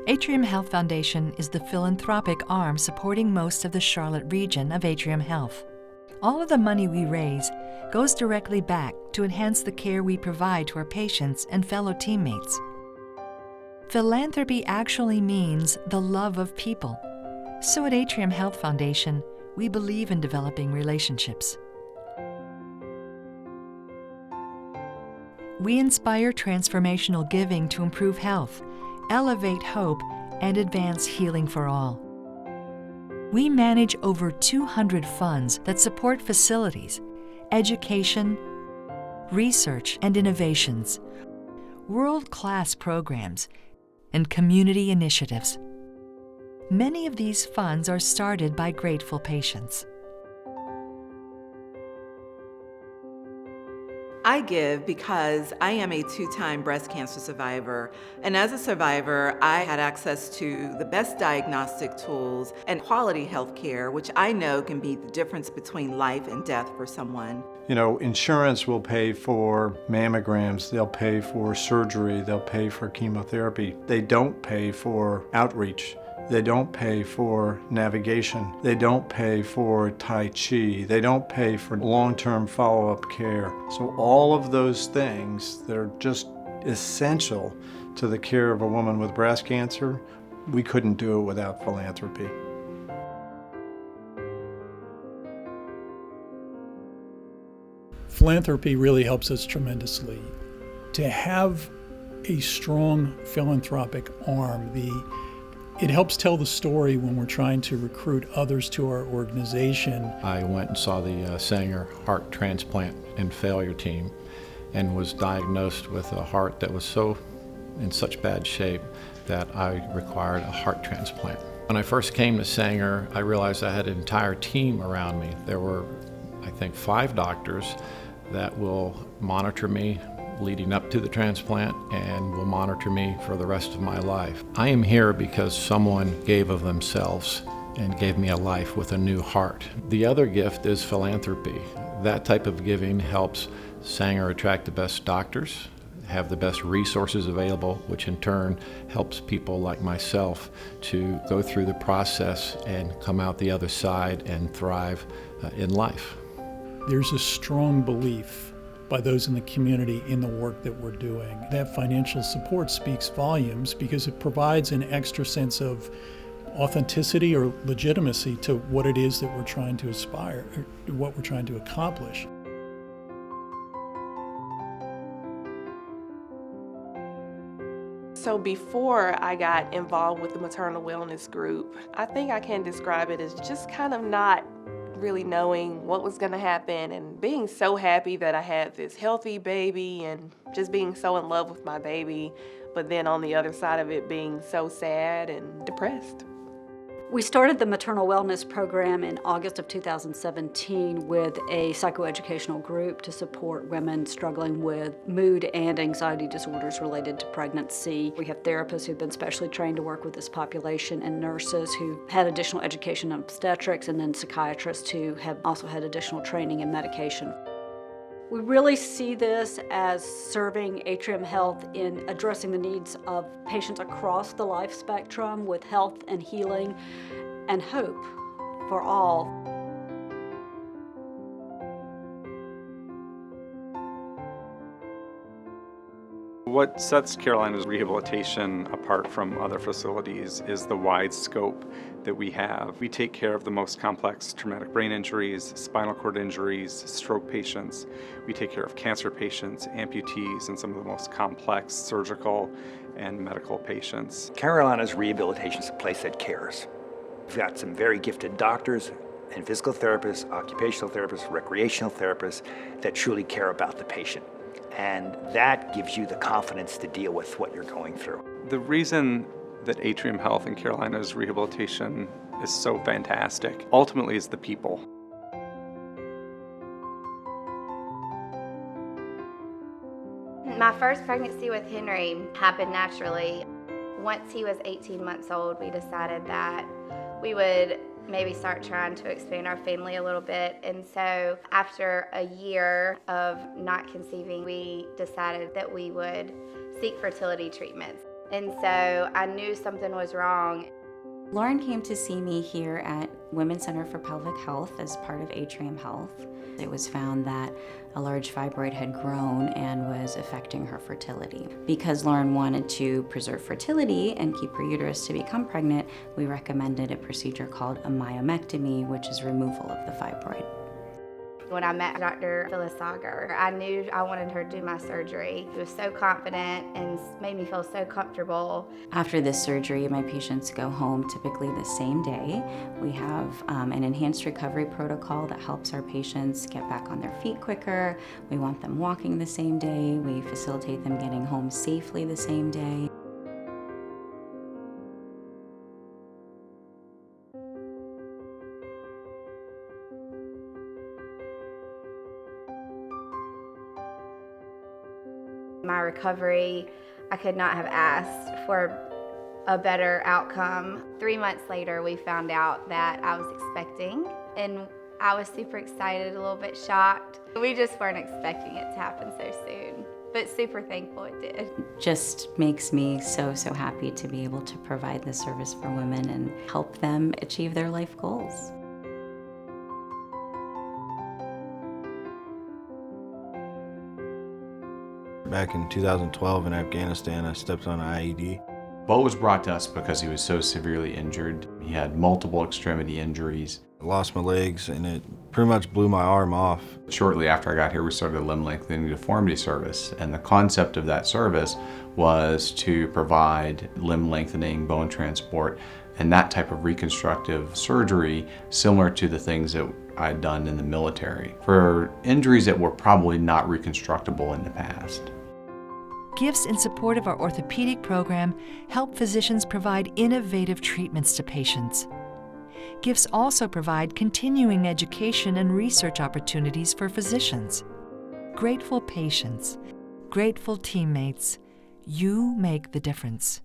Atrium Health Foundation is the philanthropic arm supporting most of the Charlotte region of Atrium Health. All of the money we raise goes directly back to enhance the care we provide to our patients and fellow teammates. Philanthropy actually means the love of people. So at Atrium Health Foundation, we believe in developing relationships. We inspire transformational giving to improve health, elevate hope, and advance healing for all. We manage over 200 funds that support facilities, education, research and innovations, world-class programs, and community initiatives. Many of these funds are started by grateful patients. I give because I am a 2-time breast cancer survivor, and as a survivor, I had access to the best diagnostic tools and quality health care, which I know can be the difference between life and death for someone. You know, insurance will pay for mammograms, they'll pay for surgery, they'll pay for chemotherapy. They don't pay for outreach. They don't pay for navigation. They don't pay for Tai Chi. They don't pay for long-term follow-up care. So all of those things that are just essential to the care of a woman with breast cancer, we couldn't do it without philanthropy. Philanthropy really helps us tremendously. To have a strong philanthropic arm, it helps tell the story when we're trying to recruit others to our organization. I went and saw the Sanger heart transplant and failure team and was diagnosed with a heart that was in such bad shape that I required a heart transplant. When I first came to Sanger, I realized I had an entire team around me. There were, I think, 5 doctors that will monitor me leading up to the transplant and will monitor me for the rest of my life. I am here because someone gave of themselves and gave me a life with a new heart. The other gift is philanthropy. That type of giving helps Sanger attract the best doctors, have the best resources available, which in turn helps people like myself to go through the process and come out the other side and thrive in life. There's a strong belief by those in the community in the work that we're doing. That financial support speaks volumes because it provides an extra sense of authenticity or legitimacy to what it is that we're trying to aspire, or what we're trying to accomplish. So before I got involved with the maternal wellness group, I think I can describe it as just kind of not really knowing what was going to happen and being so happy that I had this healthy baby and just being so in love with my baby, but then on the other side of it being so sad and depressed. We started the maternal wellness program in August of 2017 with a psychoeducational group to support women struggling with mood and anxiety disorders related to pregnancy. We have therapists who've been specially trained to work with this population and nurses who had additional education in obstetrics, and then psychiatrists who have also had additional training in medication. We really see this as serving Atrium Health in addressing the needs of patients across the life spectrum with health and healing and hope for all. What sets Carolina's rehabilitation apart from other facilities is the wide scope that we have. We take care of the most complex traumatic brain injuries, spinal cord injuries, stroke patients. We take care of cancer patients, amputees, and some of the most complex surgical and medical patients. Carolina's rehabilitation is a place that cares. We've got some very gifted doctors and physical therapists, occupational therapists, recreational therapists that truly care about the patient. And that gives you the confidence to deal with what you're going through. The reason that Atrium Health and Carolina's rehabilitation is so fantastic ultimately is the people. My first pregnancy with Henry happened naturally. Once he was 18 months old, we decided that we would maybe start trying to expand our family a little bit. And so after a year of not conceiving, we decided that we would seek fertility treatments. And so I knew something was wrong. Lauren came to see me here at Women's Center for Pelvic Health as part of Atrium Health. It was found that a large fibroid had grown and was affecting her fertility. Because Lauren wanted to preserve fertility and keep her uterus to become pregnant, we recommended a procedure called a myomectomy, which is removal of the fibroid. When I met Dr. Phyllis, I knew I wanted her to do my surgery. She was so confident and made me feel so comfortable. After this surgery, my patients go home typically the same day. We have an enhanced recovery protocol that helps our patients get back on their feet quicker. We want them walking the same day. We facilitate them getting home safely the same day. My recovery, I could not have asked for a better outcome. 3 months later, we found out that I was expecting, and I was super excited, a little bit shocked. We just weren't expecting it to happen so soon, but super thankful it did. Just makes me so happy to be able to provide this service for women and help them achieve their life goals. Back in 2012 in Afghanistan, I stepped on an IED. Bo was brought to us because he was so severely injured. He had multiple extremity injuries. I lost my legs and it pretty much blew my arm off. Shortly after I got here, we started a limb lengthening deformity service, and the concept of that service was to provide limb lengthening, bone transport, and that type of reconstructive surgery similar to the things that I'd done in the military for injuries that were probably not reconstructible in the past. Gifts in support of our orthopedic program help physicians provide innovative treatments to patients. Gifts also provide continuing education and research opportunities for physicians. Grateful patients, grateful teammates, you make the difference.